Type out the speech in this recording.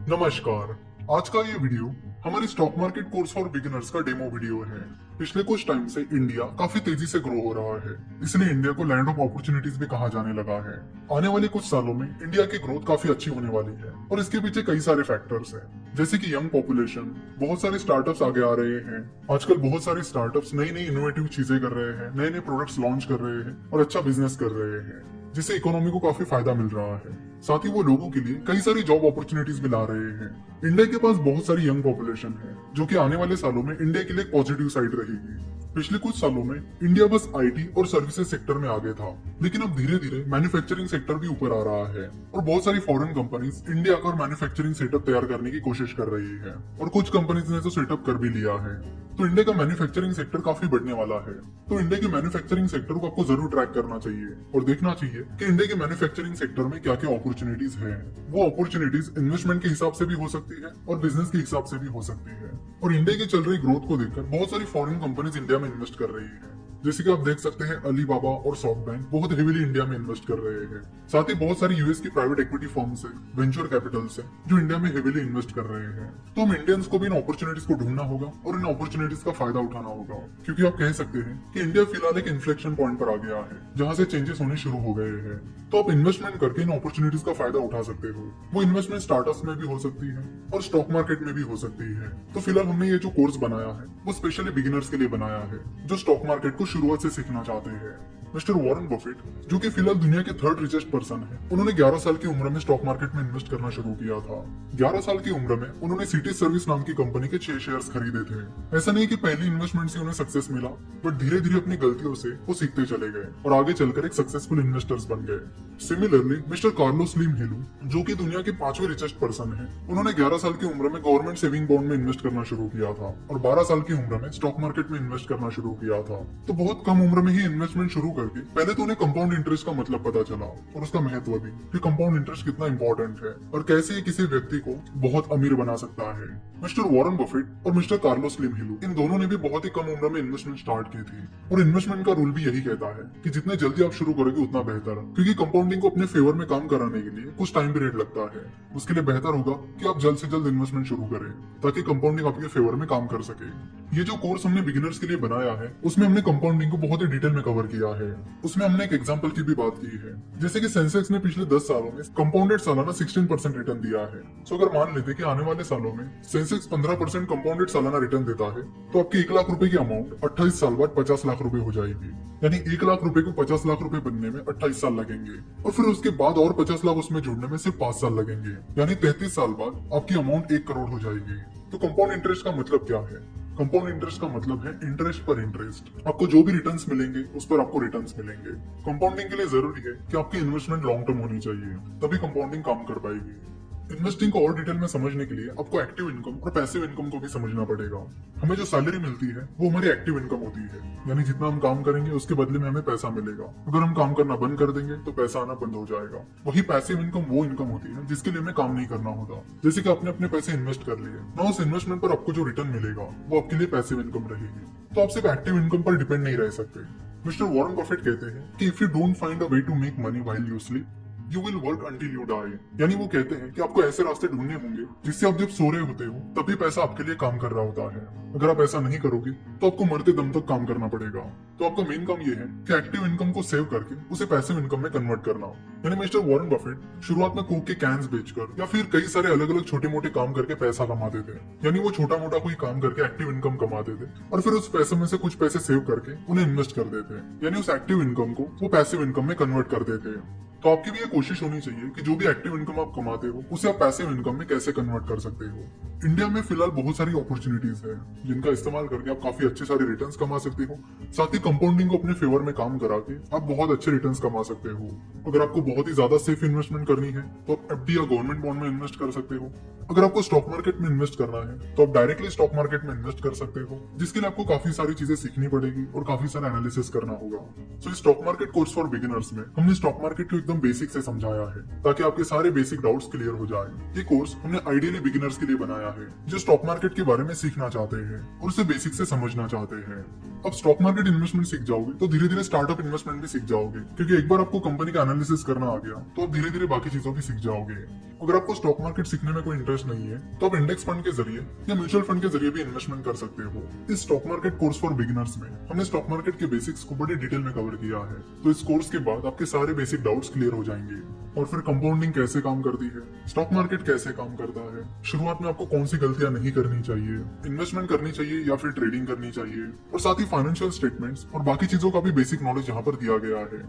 नमस्कार। आज का ये वीडियो हमारे stock market course for beginners का डेमो वीडियो है। पिछले कुछ टाइम से इंडिया काफी तेजी से ग्रो हो रहा है, इसलिए इंडिया को लैंड ऑफ अपॉर्चुनिटीज भी कहा जाने लगा है। आने वाले कुछ सालों में इंडिया की ग्रोथ काफी अच्छी होने वाली है और इसके पीछे कई सारे फैक्टर्स हैं, जैसे कि यंग पॉपुलेशन, बहुत सारे स्टार्टअप्स आगे आ रहे हैं। आजकल बहुत सारे स्टार्टअप्स नई नई इनोवेटिव चीजें कर रहे हैं, नए नए प्रोडक्ट्स लॉन्च कर रहे हैं और अच्छा बिजनेस कर रहे हैं, जिससे इकोनॉमी को काफी फायदा मिल रहा है। साथ ही वो लोगों के लिए कई सारी जॉब अपॉर्चुनिटीज भी ला रहे हैं। इंडिया के पास बहुत सारी यंग पॉपुलेशन है, जो कि आने वाले सालों में इंडिया के लिए पॉजिटिव साइड रहेगी। पिछले कुछ सालों में इंडिया बस आईटी और सर्विसेज सेक्टर में आगे था, लेकिन अब धीरे धीरे मैन्युफैक्चरिंग सेक्टर भी ऊपर आ रहा है और बहुत सारी फॉरेन कंपनीज इंडिया का मैन्युफैक्चरिंग सेटअप तैयार करने की कोशिश कर रही है और कुछ कंपनीज ने तो सेटअप कर भी लिया है। तो इंडिया का मैन्युफैक्चरिंग सेक्टर काफी बढ़ने वाला है। तो इंडिया के मैन्युफैक्चरिंग सेक्टर को आपको जरूर ट्रैक करना चाहिए और देखना चाहिए कि इंडिया के मैन्युफैक्चरिंग सेक्टर में क्या क्या अपॉर्चुनिटीज है। वो अपॉर्चुनिटीज इन्वेस्टमेंट के हिसाब से भी हो सकती है और बिजनेस के हिसाब से भी हो सकती है। और इंडिया की चल रही ग्रोथ को देखकर बहुत सारी फॉरेन कंपनीज इंडिया में इन्वेस्ट कर रही है, जैसे कि आप देख सकते हैं अलीबाबा और सॉफ्टबैंक बहुत हेवीली इंडिया में इन्वेस्ट कर रहे हैं। साथ ही बहुत सारी यूएस की प्राइवेट इक्विटी फर्म्स है, वेंचर कैपिटल्स है, जो इंडिया में हेवीली इन्वेस्ट कर रहे हैं। तो हम इंडियंस को भी इन अपॉर्चुनिटीज को ढूंढना होगा और इन अपॉर्चुनिटीज का फायदा उठाना होगा, क्योंकि आप कह सकते हैं कि इंडिया फिलहाल एक इन्फ्लेक्शन पॉइंट पर आ गया है, जहां से चेंजेस होने शुरू हो गए हैं। तो आप इन्वेस्टमेंट करके इन अपॉर्चुनिटीज का फायदा उठा सकते हो। वो इन्वेस्टमेंट स्टार्टअप्स में भी हो सकती है और स्टॉक मार्केट में भी हो सकती है। तो फिलहाल हमने ये जो कोर्स बनाया है वो स्पेशली बिगिनर्स के लिए बनाया है, जो स्टॉक मार्केट को शुरुआत से सीखना चाहते हैं। मिस्टर वॉरेन बफेट, जो कि फिलहाल दुनिया के थर्ड रिचेस्ट पर्सन है, उन्होंने 11 साल की उम्र में स्टॉक मार्केट में इन्वेस्ट करना शुरू किया था। 11 साल की उम्र में उन्होंने सिटी सर्विस नाम की कंपनी के 6 शेयर्स खरीदे थे। ऐसा नहीं कि पहली इन्वेस्टमेंट से उन्हें सक्सेस मिला, बट धीरे धीरे अपनी गलतियों से वो सीखते चले गए और आगे चलकर एक सक्सेसफुल इन्वेस्टर्स बन गए। सिमिलरली मिस्टर कार्लोस स्लिम हेलू, जो कि दुनिया के 5वें रिचेस्ट पर्सन है, उन्होंने 11 साल की उम्र में गवर्नमेंट सेविंग बॉन्ड में इन्वेस्ट करना शुरू किया था और 12 साल की उम्र में स्टॉक मार्केट में इन्वेस्ट करना शुरू किया था। तो बहुत कम उम्र में ही इन्वेस्टमेंट शुरू करके पहले तो उन्हें कंपाउंड इंटरेस्ट का मतलब पता चला और उसका महत्व भी, कि कंपाउंड इंटरेस्ट कितना इंपॉर्टेंट है और कैसे ये किसी व्यक्ति को बहुत अमीर बना सकता है। मिस्टर वॉरेन बफेट और मिस्टर कार्लोस स्लिम हेलू, इन दोनों ने भी बहुत ही कम उम्र में इन्वेस्टमेंट स्टार्ट की थी और इन्वेस्टमेंट का रूल भी यही कहता है कि जितने जल्दी आप शुरू करोगे उतना बेहतर, क्योंकि कंपाउंडिंग को अपने फेवर में काम कराने के लिए कुछ टाइम पीरियड लगता है। उसके लिए बेहतर होगा कि आप जल्द से जल्द इन्वेस्टमेंट शुरू करें, ताकि कंपाउंडिंग आपके फेवर में काम कर सके। ये जो कोर्स हमने बिगिनर्स के लिए बनाया है, उसमें हमने कंपाउंडिंग को बहुत ही डिटेल में कवर किया है। उसमें हमने एक एग्जांपल की भी बात की है, जैसे कि सेंसेक्स ने पिछले 10 सालों में कंपाउंडेड सालाना 16% रिटर्न दिया है। तो अगर मान लेते कि आने वाले सालों में सेंसेक्स 15% कंपाउंडेड सालाना रिटर्न देता है, तो आपकी 1 लाख रुपए की अमाउंट 28 साल बाद 50 लाख रुपए हो जाएगी। यानी 1 लाख रुपए को 50 लाख रुपए बनने में 28 साल लगेंगे और फिर उसके बाद और 50 लाख उसमें जुड़ने में सिर्फ 5 साल लगेंगे। यानी 33 साल बाद आपकी अमाउंट 1 करोड़ हो जाएगी। तो कंपाउंड इंटरेस्ट का मतलब क्या है? कंपाउंड इंटरेस्ट का मतलब है इंटरेस्ट पर इंटरेस्ट। आपको जो भी रिटर्न्स मिलेंगे उस पर आपको रिटर्न्स मिलेंगे। कंपाउंडिंग के लिए जरूरी है कि आपकी इन्वेस्टमेंट लॉन्ग टर्म होनी चाहिए, तभी कंपाउंडिंग काम कर पाएगी। इन्वेस्टिंग को और डिटेल में समझने के लिए आपको एक्टिव इनकम और पैसिव इनकम को भी समझना पड़ेगा। हमें जो सैलरी मिलती है वो हमारी एक्टिव इनकम होती है, यानी जितना हम काम करेंगे उसके बदले में हमें पैसा मिलेगा। अगर हम काम करना बंद कर देंगे तो पैसा आना बंद हो जाएगा। वही पैसिव इनकम वो इनकम होती है जिसके लिए हमें काम नहीं करना होता, जैसे कि आपने अपने पैसे इन्वेस्ट कर लिए ना, उस इन्वेस्टमेंट पर आपको जो रिटर्न मिलेगा वो आपके लिए पैसिव इनकम रहेगी। तो आप सिर्फ एक्टिव इनकम पर डिपेंड नहीं रह सकते। मिस्टर वॉरेन बफेट कहते हैं कि if you don't find a way to make money while you sleep, you will work until you die. यानी वो कहते हैं कि आपको ऐसे रास्ते ढूंढने होंगे जिससे आप जब सो रहे होते हो तभी पैसा आपके लिए काम कर रहा होता है। अगर आप ऐसा नहीं करोगे तो आपको मरते दम तक काम करना पड़ेगा। तो आपका मेन काम ये है कि एक्टिव इनकम को सेव करके उसे पैसिव इनकम में कन्वर्ट करना। यानी मिस्टर वॉरेन बफेट शुरुआत में कोक के कैंस बेचकर या फिर कई सारे अलग अलग छोटे मोटे काम करके पैसा कमाते थे। यानी वो छोटा मोटा कोई काम करके एक्टिव इनकम कमाते थे और फिर उस पैसे में से कुछ पैसे सेव करके उन्हें इन्वेस्ट कर देते। यानी उस एक्टिव इनकम को वो पैसिव इनकम में कन्वर्ट कर देते। तो आपकी भी ये कोशिश होनी चाहिए कि जो भी एक्टिव इनकम आप कमाते हो उसे आप पैसिव इनकम में कैसे कन्वर्ट कर सकते हो। इंडिया में फिलहाल बहुत सारी अपॉर्चुनिटीज है जिनका इस्तेमाल करके आप काफी अच्छे सारे रिटर्न्स कमा सकते हो। साथ ही कंपाउंडिंग को अपने फेवर में काम करा के आप बहुत अच्छे रिटर्न्स कमा सकते हो। अगर आपको बहुत ही ज्यादा सेफ इन्वेस्टमेंट करनी है तो आप एफडी या गवर्नमेंट बॉन्ड में इन्वेस्ट कर सकते हो। अगर आपको स्टॉक मार्केट में इन्वेस्ट करना है तो आप डायरेक्टली स्टॉक मार्केट में इन्वेस्ट कर सकते हो, जिसके लिए आपको काफी सारी चीजें सीखनी पड़ेगी और काफी सारा एनालिसिस करना होगा। सो इस stock market course for beginners में हमने स्टॉक मार्केट को एकदम बेसिक से समझाया है ताकि आपके सारे बेसिक डाउट्स क्लियर हो जाए। ये कोर्स हमने आइडियली बिगिनर्स के लिए बनाया है जो स्टॉक मार्केट के बारे में सीखना चाहते हैं और उसे बेसिक से समझना चाहते हैं। अब स्टॉक मार्केट इन्वेस्टमेंट सीख जाओगे तो धीरे धीरे स्टार्टअप इन्वेस्टमेंट भी सीख जाओगे, क्योंकि एक बार आपको कंपनी का एनालिसिस करना आ गया तो आप धीरे धीरे बाकी चीजों भी सीख जाओगे। अगर आपको स्टॉक मार्केट सीखने में कोई इंटरेस्ट नहीं है तो आप इंडेक्स फंड के जरिए या म्यूचुअल फंड के जरिए भी इन्वेस्टमेंट कर सकते हो। इस stock market course for beginners में हमने स्टॉक मार्केट के बेसिक्स को बड़ी डिटेल में कवर किया है, तो इस कोर्स के बाद आपके सारे बेसिक डाउट्स क्लियर हो जाएंगे। और फिर कंपाउंडिंग कैसे काम करती है, स्टॉक मार्केट कैसे काम करता है, शुरुआत में आपको कौन सी गलतियां नहीं करनी चाहिए, इन्वेस्टमेंट करनी चाहिए या फिर ट्रेडिंग करनी चाहिए, और साथ ही फाइनेंशियल स्टेटमेंट्स और बाकी चीजों का भी बेसिक नॉलेज यहाँ पर दिया गया है।